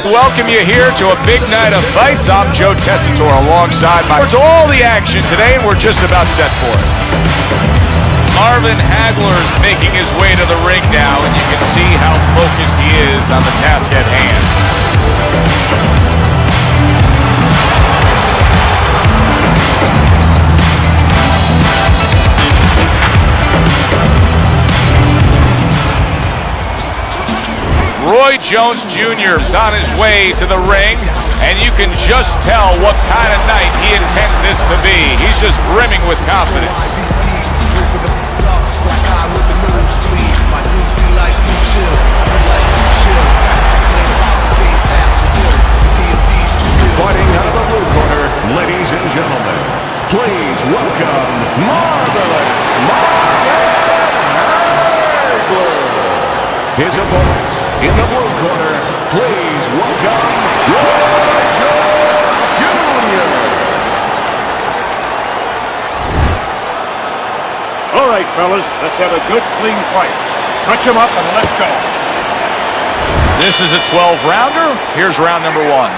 Welcome you here to a big night of fights. I'm Joe Tessitore alongside to all the action today, and we're just about set for it. Marvin Hagler is making his way to the ring now, and you can see how focused he is on the task at hand. Roy Jones Jr. is on his way to the ring, and you can just tell what kind of night he intends this to be. He's just brimming with confidence. Fighting out of the blue corner, ladies and gentlemen, please welcome Marvelous Marvin Hagler. His opponents in the blue corner, please welcome Roy Jones Jr. All right, fellas, let's have a good, clean fight. Touch him up and let's go. This is a 12-rounder. Here's round number one.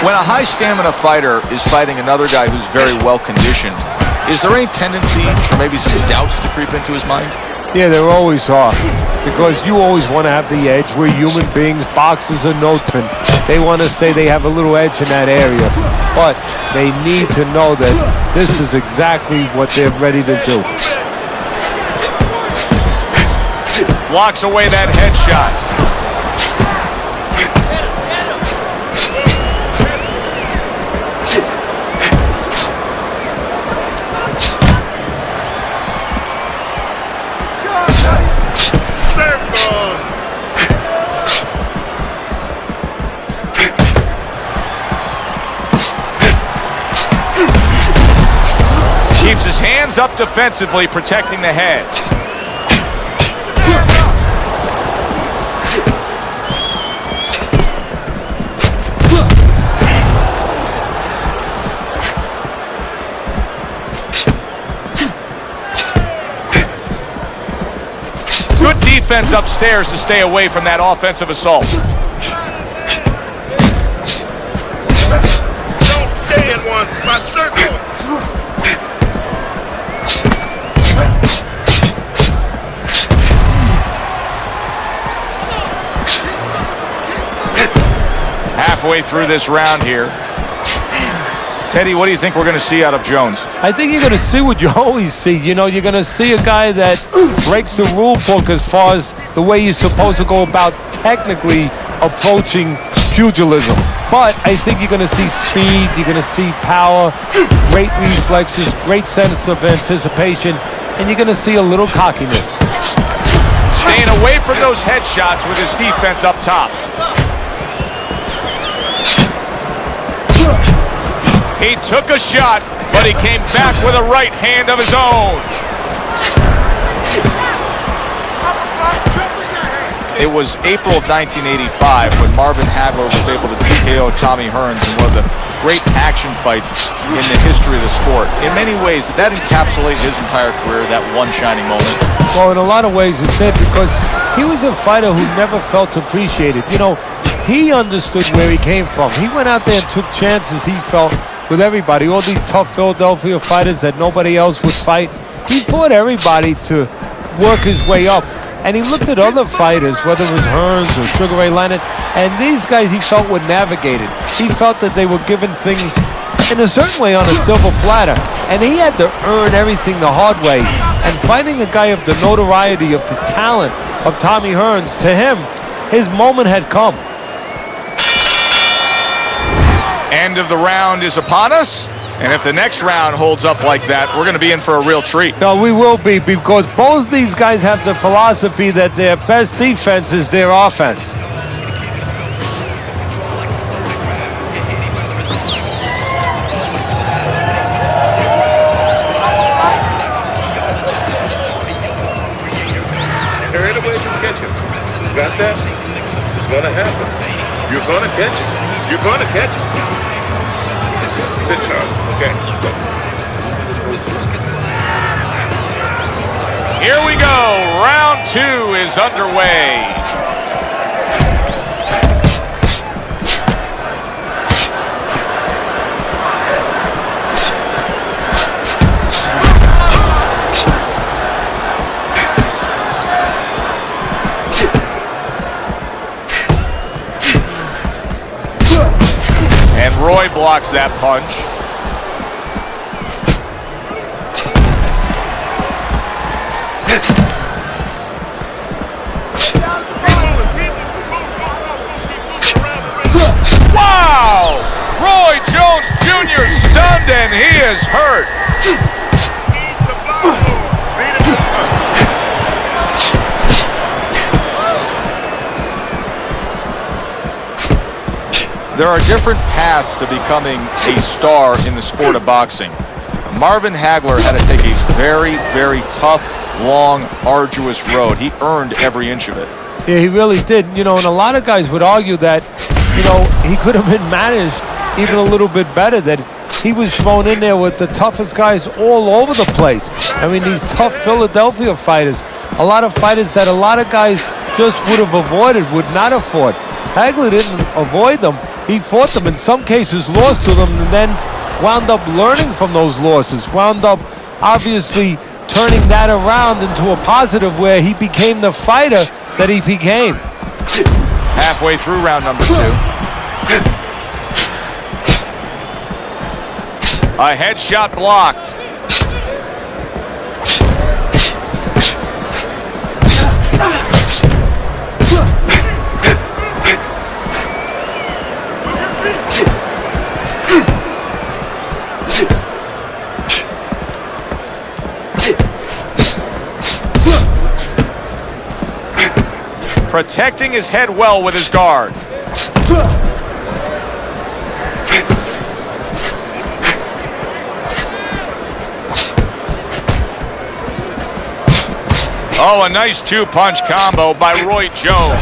When a high-stamina fighter is fighting another guy who's very well-conditioned, is there any tendency or maybe some doubts to creep into his mind? Yeah, there always are. Because you always want to have the edge. We're human beings. Boxers are no different. They want to say they have a little edge in that area. But they need to know that this is exactly what they're ready to do. Blocks away that headshot. Keeps his hands up defensively, protecting the head. Good defense upstairs to stay away from that offensive assault. Don't stay in one spot, circle. Halfway through this round here. Teddy, what do you think we're going to see out of Jones? I think you're going to see what you always see. You know, you're going to see a guy that breaks the rule book as far as the way you're supposed to go about technically approaching pugilism. But I think you're going to see speed, you're going to see power, great reflexes, great sense of anticipation, and you're going to see a little cockiness. Staying away from those headshots with his defense up top. He took a shot, but he came back with a right hand of his own. It was April of 1985 when Marvin Hagler was able to TKO Tommy Hearns in one of the great action fights in the history of the sport. In many ways, that encapsulated his entire career, that one shining moment. Well, in a lot of ways it did, because he was a fighter who never felt appreciated. You know, he understood where he came from. He went out there and took chances, he felt, with everybody. All these tough Philadelphia fighters that nobody else would fight. He fought everybody to work his way up. And he looked at other fighters, whether it was Hearns or Sugar Ray Leonard, and these guys he felt were navigated. He felt that they were given things in a certain way on a silver platter. And he had to earn everything the hard way. And finding a guy of the notoriety, of the talent of Tommy Hearns, to him, his moment had come. End of the round is upon us, and if the next round holds up like that, we're going to be in for a real treat. No, we will be, because both these guys have the philosophy that their best defense is their offense. Carry it away from catching. You got that? It's going to happen. You're going to catch it. You're going to catch it. Sit, Sean. Okay. Here we go. Round two is underway. And Roy blocks that punch. Wow! Roy Jones Jr. stunned and he is hurt. There are different paths to becoming a star in the sport of boxing. Marvin Hagler had to take a very, very tough, long, arduous road. He earned every inch of it. Yeah, he really did. You know, and a lot of guys would argue that, you know, he could have been managed even a little bit better, that he was thrown in there with the toughest guys all over the place. I mean, these tough Philadelphia fighters, a lot of fighters that a lot of guys just would have avoided, would not have fought. Hagler didn't avoid them. He fought them, in some cases lost to them, and then wound up learning from those losses, wound up obviously turning that around into a positive where he became the fighter that he became. Halfway through round number 2. A headshot blocked. Protecting his head well with his guard. Oh, a nice two-punch combo by Roy Jones.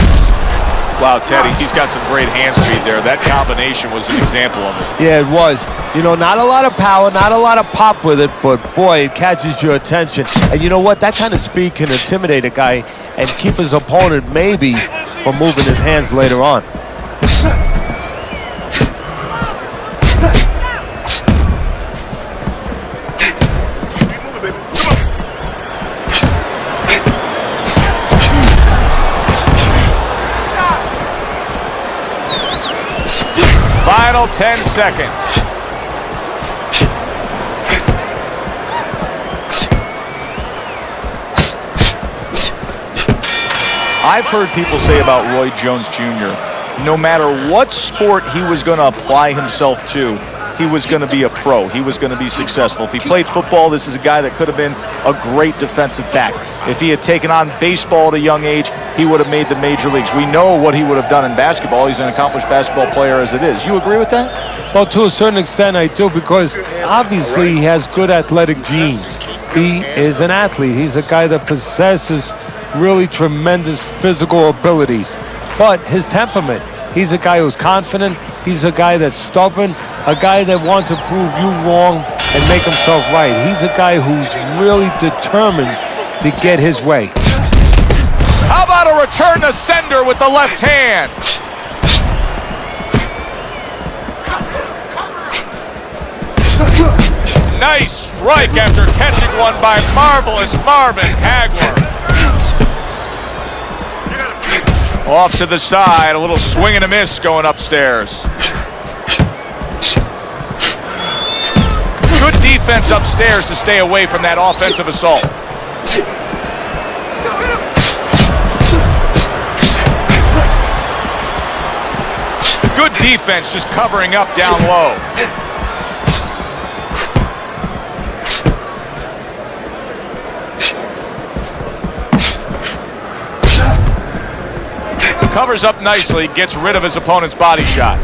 Wow, Teddy, he's got some great hand speed there. That combination was an example of it. Yeah, it was. You know, not a lot of power, not a lot of pop with it, but boy, it catches your attention. And you know what? That kind of speed can intimidate a guy and keep his opponent maybe from moving his hands later on. Final 10 seconds. I've heard people say about Roy Jones Jr., no matter what sport he was going to apply himself to, he was going to be a pro. He was going to be successful. If he played football, this is a guy that could have been a great defensive back. If he had taken on baseball at a young age, he would have made the major leagues. We know what he would have done in basketball. He's an accomplished basketball player as it is. You agree with that? Well, to a certain extent, I do, because obviously he has good athletic genes. He is an athlete. He's a guy that possesses really tremendous physical abilities. But his temperament, he's a guy who's confident. He's a guy that's stubborn, a guy that wants to prove you wrong and make himself right. He's a guy who's really determined to get his way. How about a return to sender with the left hand? Nice strike after catching one by marvelous Marvin Hagler. Off to the side, a little swing and a miss going upstairs. Good defense upstairs to stay away from that offensive assault. Good defense just covering up down low. Covers up nicely, gets rid of his opponent's body shot.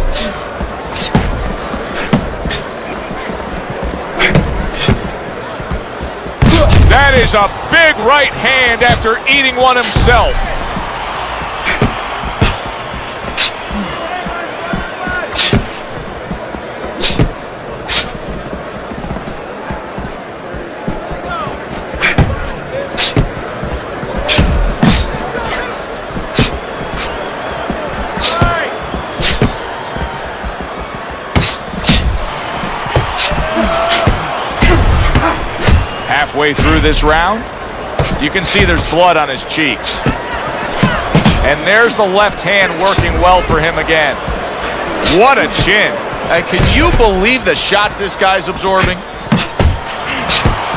That is a big right hand after eating one himself. Halfway through this round, you can see there's blood on his cheeks. And there's the left hand working well for him again. What a chin. And can you believe the shots this guy's absorbing?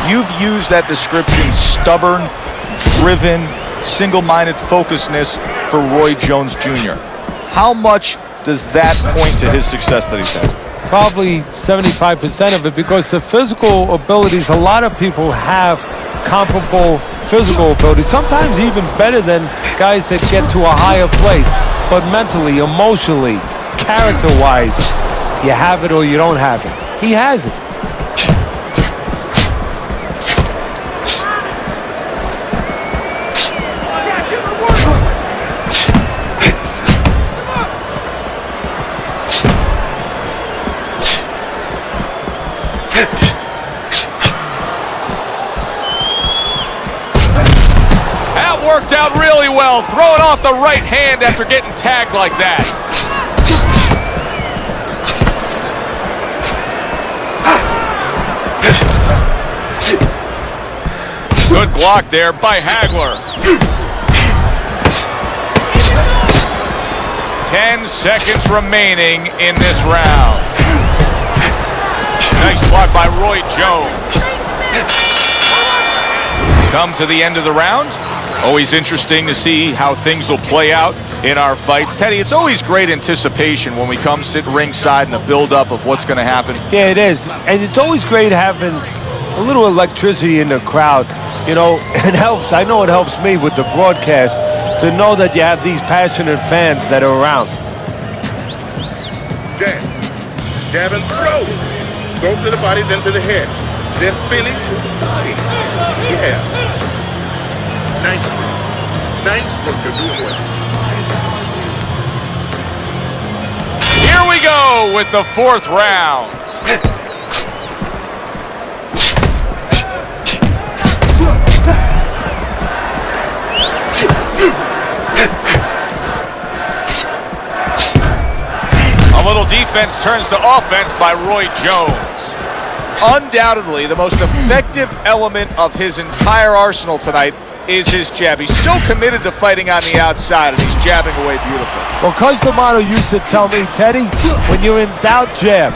You've used that description, stubborn, driven, single-minded focusedness for Roy Jones Jr. How much does that point to his success that he's had? Probably 75% of it, because the physical abilities, a lot of people have comparable physical abilities, sometimes even better than guys that get to a higher place. But mentally, emotionally, character-wise, you have it or you don't have it. He has it. That worked out really well, throwing off the right hand after getting tagged like that. Good block there by Hagler. 10 seconds remaining in this round. Nice block by Roy Jones. Come to the end of the round. Always interesting to see how things will play out in our fights. Teddy, it's always great anticipation when we come sit ringside and the build-up of what's going to happen. Yeah, it is. And it's always great having a little electricity in the crowd. You know, it helps. I know it helps me with the broadcast to know that you have these passionate fans that are around. Jab. Jab and throw. Go to the body, then to the head. Then finish with the body. Yeah. Nice work. Nice work. You're doing well. Here we go with the fourth round. A little defense turns to offense by Roy Jones. Undoubtedly, the most effective element of his entire arsenal tonight is his jab. He's so committed to fighting on the outside, and he's jabbing away beautifully. Well, Coach D'Amato used to tell me, Teddy, when you're in doubt, jab.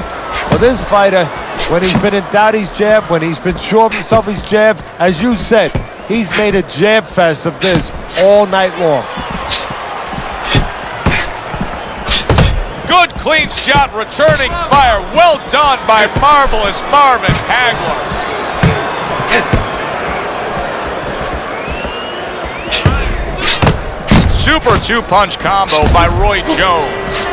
Well, this fighter, when he's been in doubt, he's jabbed. When he's been sure of himself, he's jabbed. As you said, he's made a jab fest of this all night long. Good clean shot, returning fire. Well done by marvelous Marvin Hagler. Super two-punch combo by Roy Jones.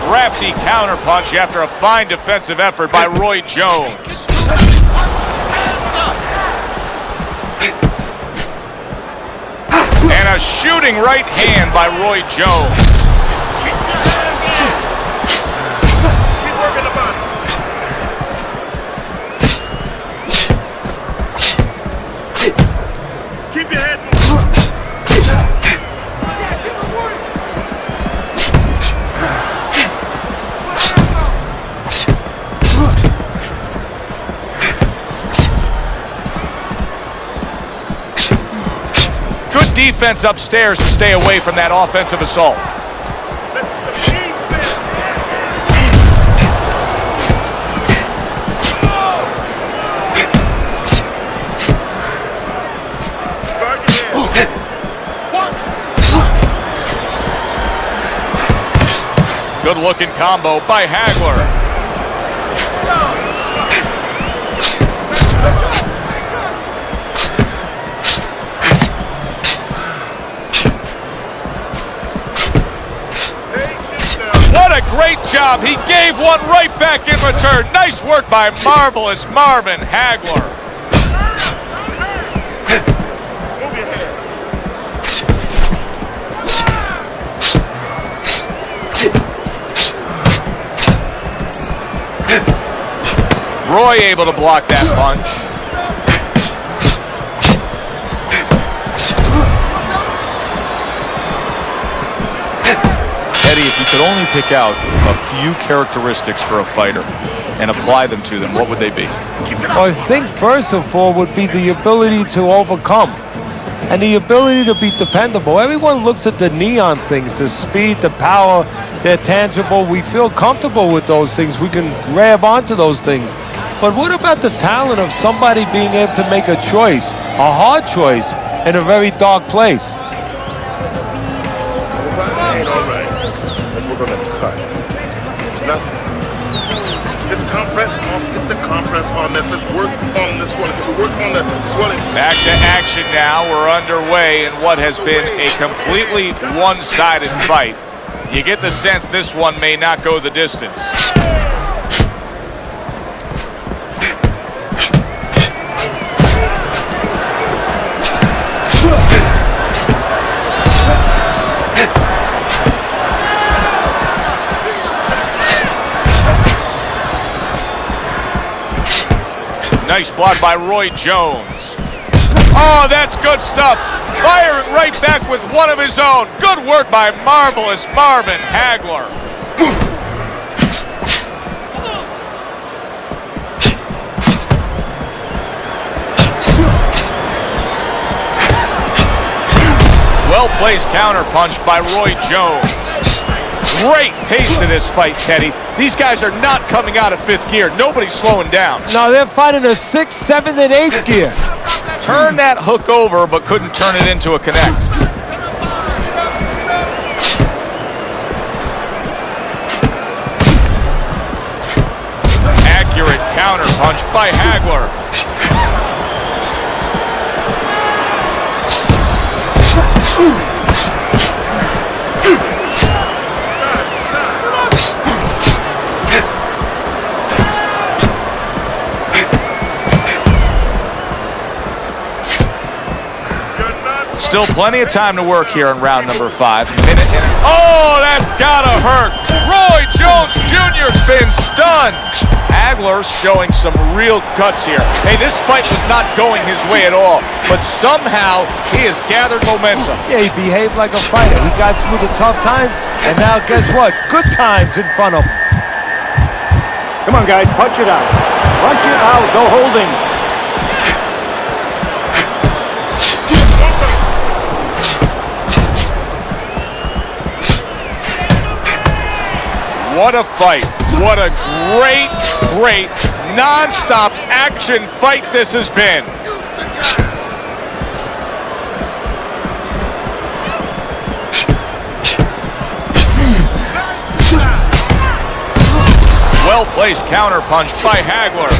Crafty counterpunch after a fine defensive effort by Roy Jones. And a shooting right hand by Roy Jones. Keep working the body. Keep your head moving. Good defense upstairs to stay away from that offensive assault. Good looking combo by Hagler. What a great job. He gave one right back in return. Nice work by marvelous Marvin Hagler. Roy able to block that punch. Teddy, if you could only pick out a few characteristics for a fighter and apply them to them, what would they be? Well, I think first of all would be the ability to overcome and the ability to be dependable. Everyone looks at the neon things, the speed, the power, they're tangible. We feel comfortable with those things. We can grab onto those things. But what about the talent of somebody being able to make a choice, a hard choice, in a very dark place? All right. We're going to cut. Nothing. Get the compress on. Get the compress on. Let's work on this one. Let's work on the swelling. Back to action now. We're underway in what has been a completely one-sided fight. You get the sense this one may not go the distance. Nice block by Roy Jones. Oh, that's good stuff. Firing right back with one of his own. Good work by marvelous Marvin Hagler. Well-placed counterpunch by Roy Jones. Great pace to this fight, Teddy. These guys are not coming out of fifth gear. Nobody's slowing down. No, they're fighting a 6th, 7th, and 8th gear. Turn that hook over, but couldn't turn it into a connect. Accurate counterpunch by Hagler. Still plenty of time to work here in round number 5. Oh, that's gotta hurt. Roy Jones Jr.'s been stunned. Hagler's showing some real guts here. Hey, this fight was not going his way at all, but somehow he has gathered momentum. Yeah, he behaved like a fighter. He got through the tough times, and now guess what? Good times in front of him. Come on, guys, punch it out. Punch it out, no holding. What a fight. What a great, non-stop action fight this has been. Well-placed counterpunch by Hagler.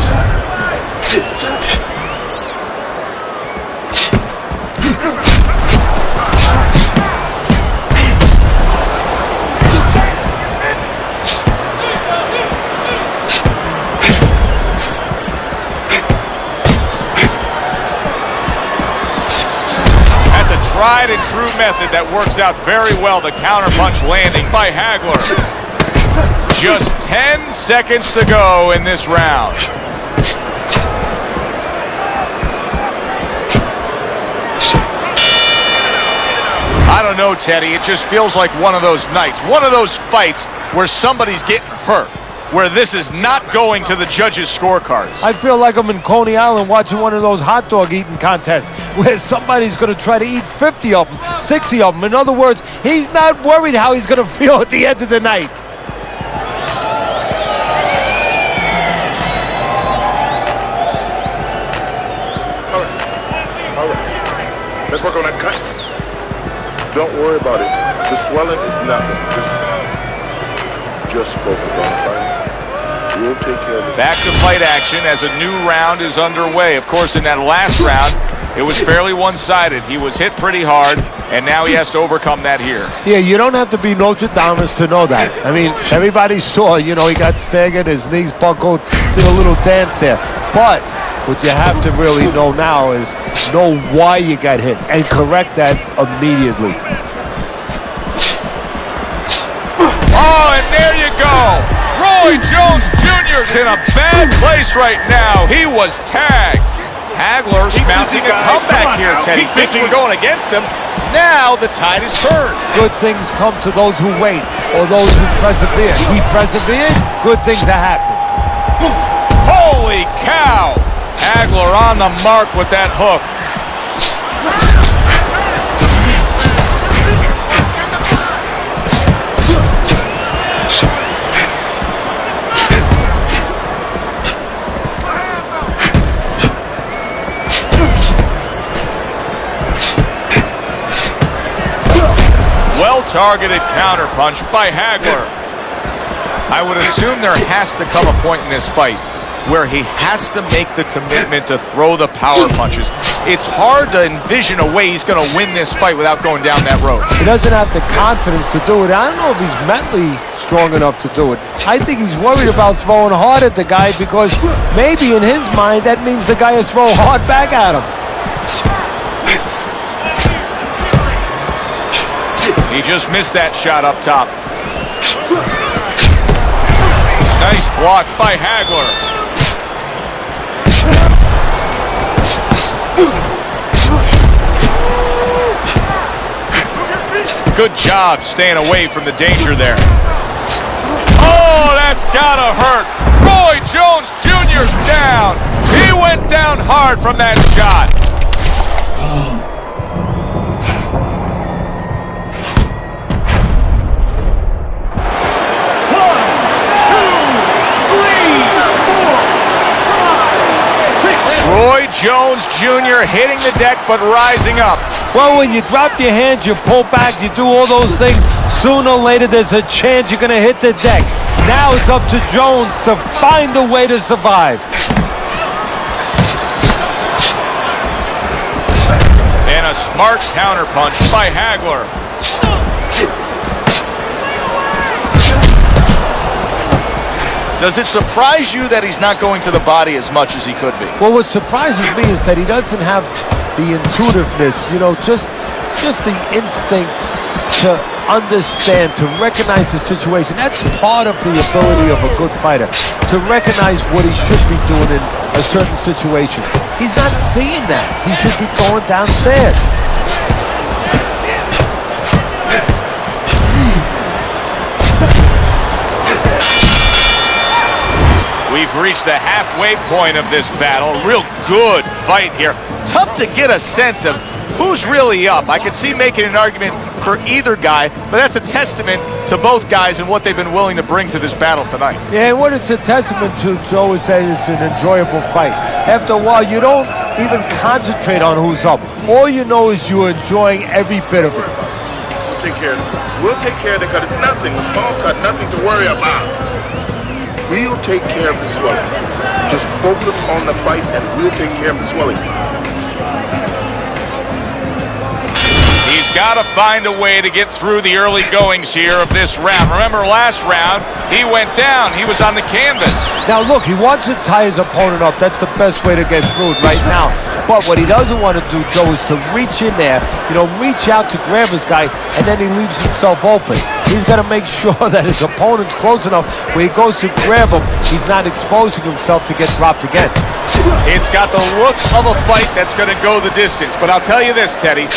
Tried and true method that works out very well. The counterpunch landing by Hagler. Just 10 seconds to go in this round. I don't know, Teddy. It just feels like one of those nights, one of those fights where somebody's getting hurt, where this is not going to the judges' scorecards. I feel like I'm in Coney Island watching one of those hot dog eating contests where somebody's going to try to eat 50 of them, 60 of them. In other words, he's not worried how he's going to feel at the end of the night. All right. Let's work on that cut. Don't worry about it. The swelling is nothing. Just focus on the fight. We'll take care of this. Back to fight action as a new round is underway. Of course, in that last round, it was fairly one-sided. He was hit pretty hard, and now he has to overcome that here. Yeah, you don't have to be Notre Dame to know that. I mean, everybody saw, he got staggered, his knees buckled, did a little dance there. But what you have to really know now is know why you got hit and correct that immediately. Oh, and there you go. Roy Jones Jr.'s in a bad place right now. He was tagged. Hagler's mounting a comeback here, Teddy. Thinks we're going against him. Now the tide is turned. Good things come to those who wait. or those who persevere. He persevered, good things are happening. Holy cow! Hagler on the mark with that hook. Well-targeted counterpunch by Hagler. I would assume there has to come a point in this fight where he has to make the commitment to throw the power punches. It's hard to envision a way he's going to win this fight without going down that road. He doesn't have the confidence to do it. I don't know if he's mentally strong enough to do it. I think he's worried about throwing hard at the guy because maybe in his mind that means the guy will throw hard back at him. He just missed that shot up top. Nice block by Hagler. Good job staying away from the danger there. Oh, that's gotta hurt. Roy Jones Jr.'s down. He went down hard from that shot. Roy Jones Jr. hitting the deck but rising up. Well, when you drop your hands, you pull back, you do all those things, sooner or later there's a chance you're going to hit the deck. Now it's up to Jones to find a way to survive. And a smart counterpunch by Hagler. Does it surprise you that he's not going to the body as much as he could be? Well, what surprises me is that he doesn't have the intuitiveness, you know, just the instinct to understand, to recognize the situation. That's part of the ability of a good fighter, to recognize what he should be doing in a certain situation. He's not seeing that. He should be going downstairs. We've reached the halfway point of this battle. Real good fight here. Tough to get a sense of who's really up. I could see making an argument for either guy, but that's a testament to both guys and what they've been willing to bring to this battle tonight. Yeah, and what it's a testament to, Joe, is that it's an enjoyable fight. After a while, you don't even concentrate on who's up. All you know is you're enjoying every bit of it. We'll take care of it. We'll take care of it because it's nothing. A small cut, nothing to worry about. We'll take care of the swelling. Just focus on the fight and we'll take care of the swelling. He's got to find a way to get through the early goings here of this round. Remember last round, he went down. He was on the canvas. Now look, he wants to tie his opponent up. That's the best way to get through it right now. But what he doesn't want to do, Joe, is to reach in there, you know, reach out to grab his guy, and then he leaves himself open. He's got to make sure that his opponent's close enough where he goes to grab him, he's not exposing himself to get dropped again. It's got the look of a fight that's going to go the distance. But I'll tell you this, Teddy,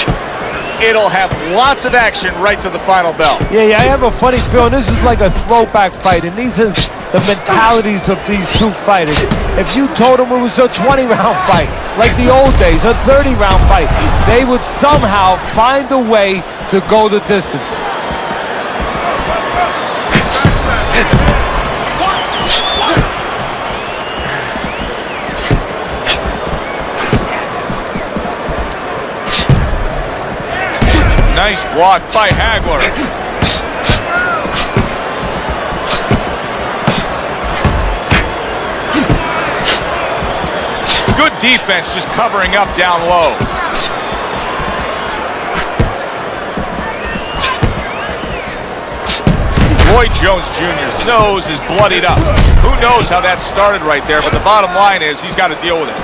it'll have lots of action right to the final bell. Yeah, I have a funny feeling this is like a throwback fight, and these are the mentalities of these two fighters. If you told them it was a 20-round fight, like the old days, a 30-round fight, they would somehow find a way to go the distance. Nice block by Hagler. Good defense, just covering up down low. Roy Jones Jr.'s nose is bloodied up. Who knows how that started right there, but the bottom line is he's got to deal with it.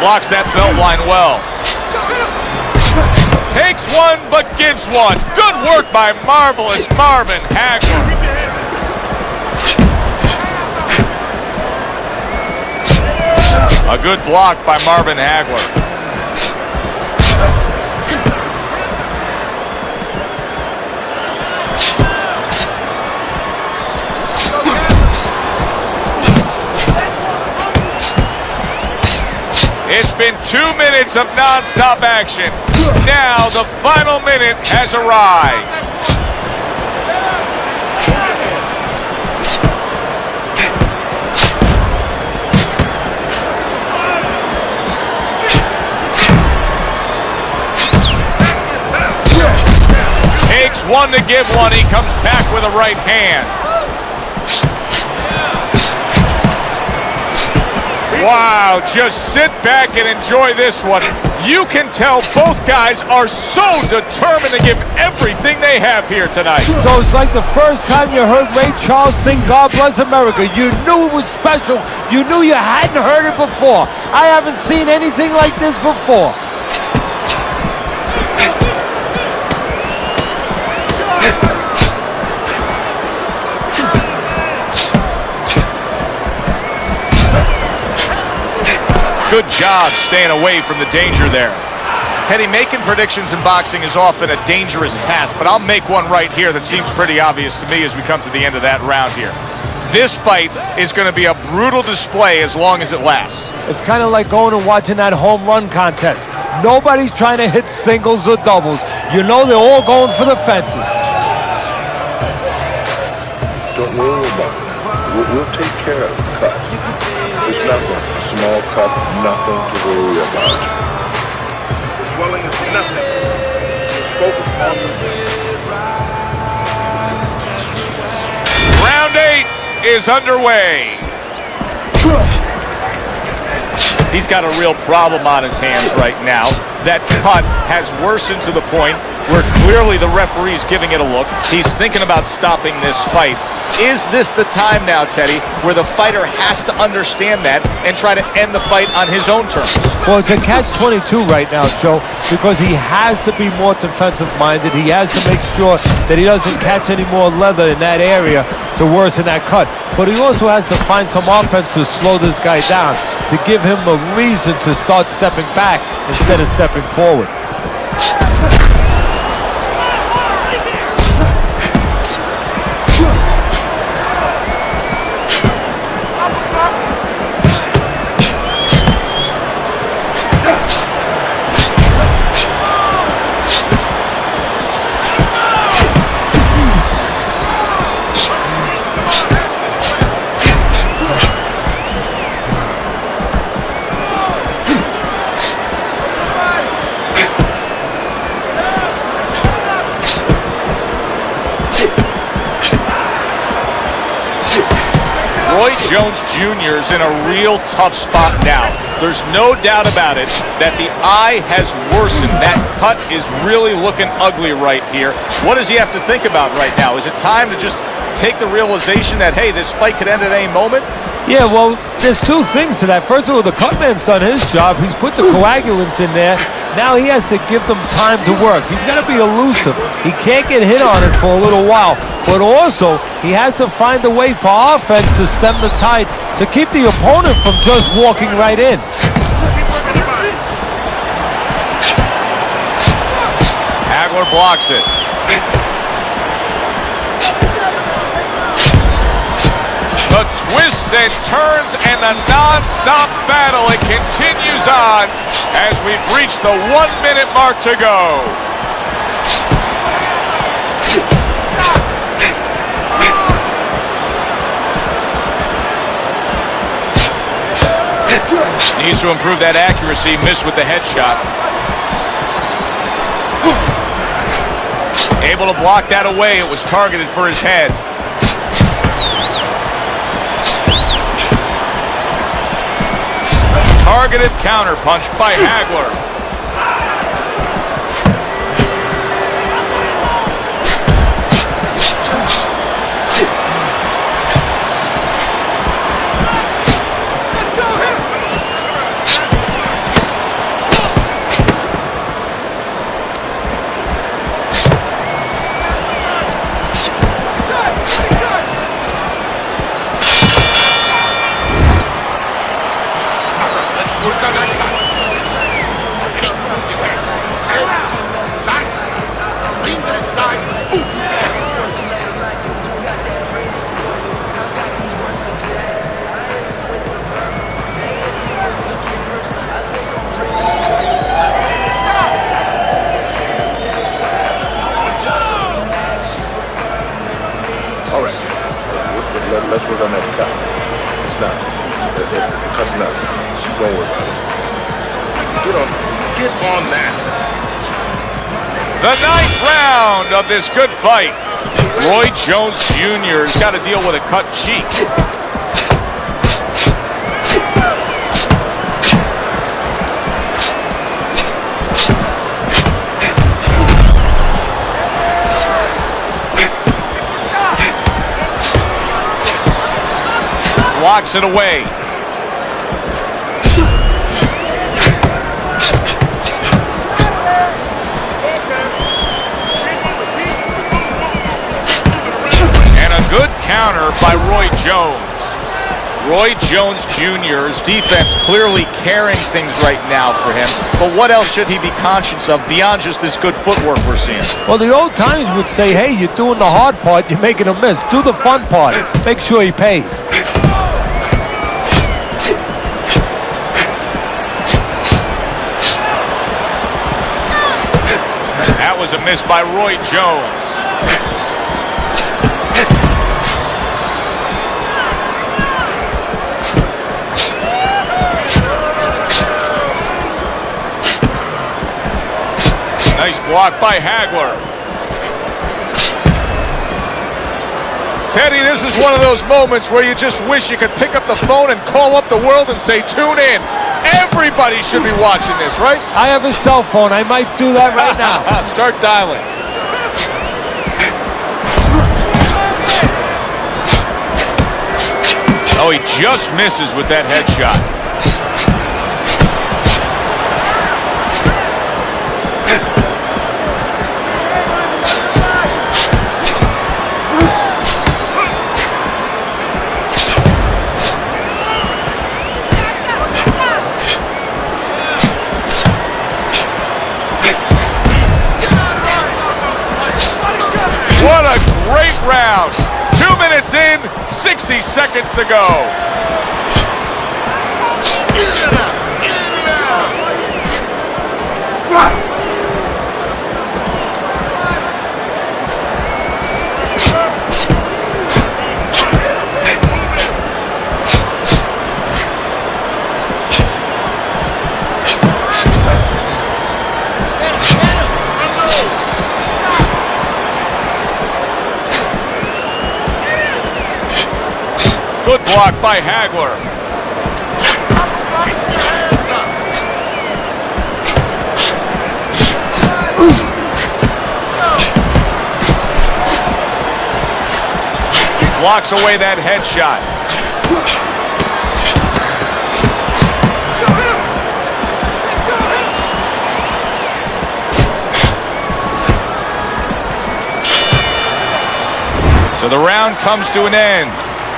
Blocks that belt line well. Takes one, but gives one. Good work by marvelous Marvin Hagler. A good block by Marvin Hagler. been 2 minutes of non-stop action. Now the final minute has arrived. Takes one to give one. He comes back with a right hand. Wow, just sit back and enjoy this one. You can tell both guys are so determined to give everything they have here tonight. So it's like the first time you heard Ray Charles sing God Bless America. You knew it was special. You knew you hadn't heard it before. I haven't seen anything like this before. Good job staying away from the danger there. Teddy, making predictions in boxing is often a dangerous task, but I'll make one right here that seems pretty obvious to me as we come to the end of that round here. This fight is going to be a brutal display as long as it lasts. It's kind of like going and watching that home run contest. Nobody's trying to hit singles or doubles. You know they're all going for the fences. Don't worry about it. We'll take care of the cut. It's nothing. Small cut, nothing to worry about. The swelling is nothing. Just focus on the Round 8 is underway. He's got a real problem on his hands right now. That cut has worsened to the point where clearly the referee's giving it a look. He's thinking about stopping this fight. Is this the time now, Teddy, where the fighter has to understand that and try to end the fight on his own terms? Well, it's a catch-22 right now, Joe, because he has to be more defensive-minded. He has to make sure that he doesn't catch any more leather in that area to worsen that cut. But he also has to find some offense to slow this guy down, to give him a reason to start stepping back instead of stepping forward. Roy Jones Jr. is in a real tough spot now. There's no doubt about it that the eye has worsened. That cut is really looking ugly right here. What does he have to think about right now? Is it time to just take the realization that, hey, this fight could end at any moment? Yeah, well, there's two things to that. First of all, the cutman's done his job. He's put the coagulants in there. Now he has to give them time to work. He's got to be elusive. He can't get hit on it for a little while. But also, he has to find a way for offense to stem the tide, to keep the opponent from just walking right in. Hagler blocks it. The twists and turns and the non-stop battle, it continues on as we've reached the 1 minute mark to go. Needs to improve that accuracy, missed with the headshot. Able to block that away, it was targeted for his head. Targeted counterpunch by Hagler. Get on that. The 9th round of this good fight. Roy Jones Jr. has got to deal with a cut cheek. Blocks it away. And a good counter by Roy Jones. Roy Jones Jr.'s defense clearly carrying things right now for him. But what else should he be conscious of beyond just this good footwork we're seeing? Well, the old times would say, hey, you're doing the hard part, you're making a miss. Do the fun part. Make sure he pays. That was a miss by Roy Jones. Nice block by Hagler. Teddy, this is one of those moments where you just wish you could pick up the phone and call up the world and say, tune in. Everybody should be watching this, right? I have a cell phone. I might do that right now. Start dialing. Oh, he just misses with that headshot. What a great round. 2 minutes in, 60 seconds to go. Good block by Hagler. He blocks away that headshot. So the round comes to an end.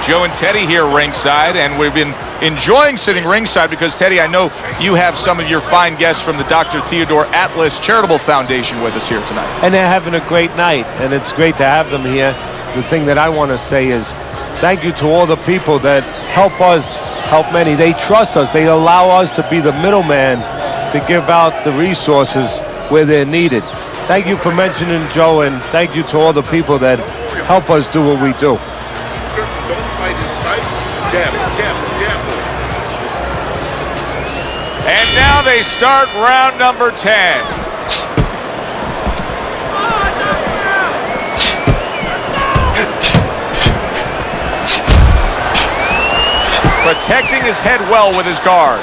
Joe and Teddy here ringside, and we've been enjoying sitting ringside because, Teddy, I know you have some of your fine guests from the Dr. Theodore Atlas Charitable Foundation with us here tonight. And they're having a great night, and it's great to have them here. The thing that I want to say is thank you to all the people that help us help many. They trust us. They allow us to be the middleman to give out the resources where they're needed. Thank you for mentioning Joe, and thank you to all the people that help us do what we do. And now they start round number 10. Protecting his head well with his guard.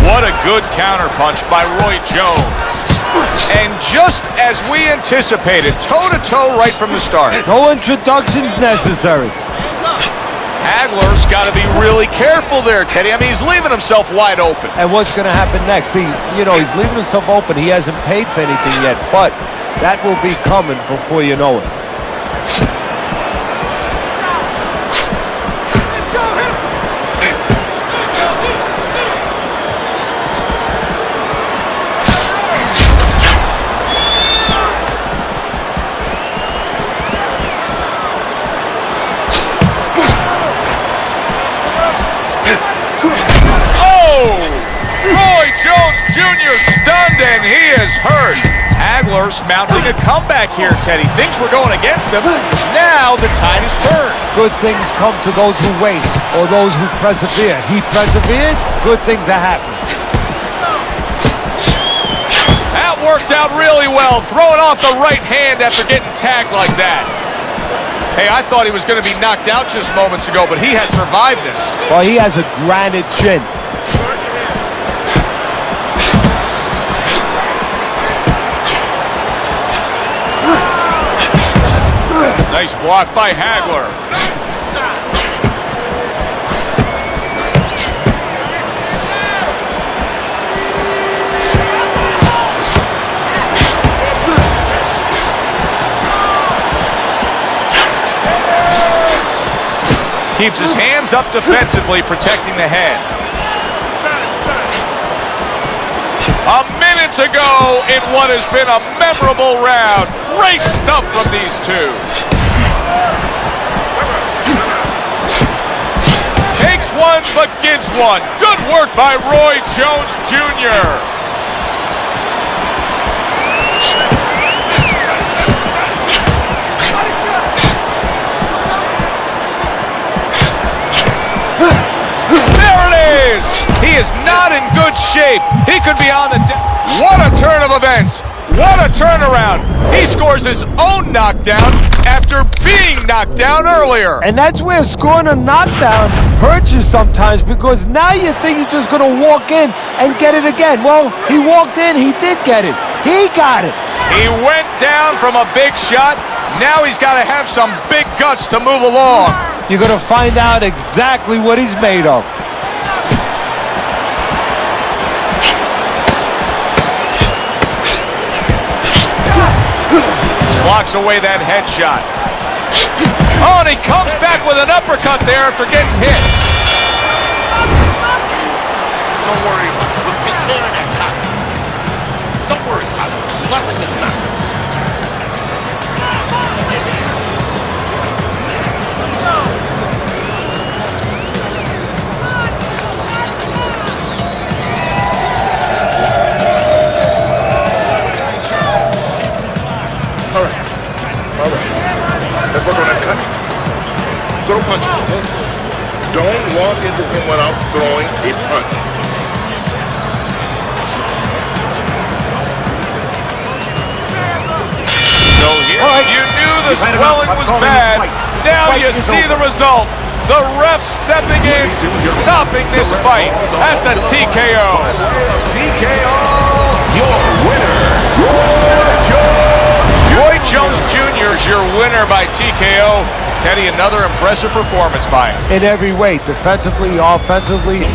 What a good counterpunch by Roy Jones. And just as we anticipated, toe-to-toe right from the start. No introductions necessary. Hagler's got to be really careful there, Teddy. I mean, he's leaving himself wide open. And what's going to happen next? See, you know, he's leaving himself open. He hasn't paid for anything yet, but that will be coming before you know it. Stunned, and he is hurt. Hagler's mounting a comeback here, Teddy. Things were going against him. Now the tide is turned. Good things come to those who wait or those who persevere. He persevered. Good things are happening. worked out really well, throwing off the right hand after getting tagged like that. Hey, I thought he was going to be knocked out just moments ago, but he has survived this. Well, he has a granite chin. Nice block by Hagler. Keeps his hands up defensively, protecting the head. A minute to go in what has been a memorable round. Great stuff from these two. Takes one, but gives one. Good work by Roy Jones Jr. He is not in good shape. He could be on the What a turn of events. What a turnaround. He scores his own knockdown after being knocked down earlier. And that's where scoring a knockdown hurts you sometimes, because now you think you're just going to walk in and get it again. Well, he walked in, he did get it. He got it. He went down from a big shot. Now he's got to have some big guts to move along. You're going to find out exactly what he's made of. Blocks away that headshot. Oh, and he comes back with an uppercut there after getting hit. Don't worry about it. We'll take care of that costume. Don't worry about it. Swelling is nothing. Throw punches. Don't walk into him without throwing a punch. So here you knew the swelling was bad. Now you see the result. The ref stepping in, stopping this fight. That's a TKO. TKO, your winner, Roy Jones Jr. is your winner by TKO. Teddy, another impressive performance by him. In every way, defensively, offensively.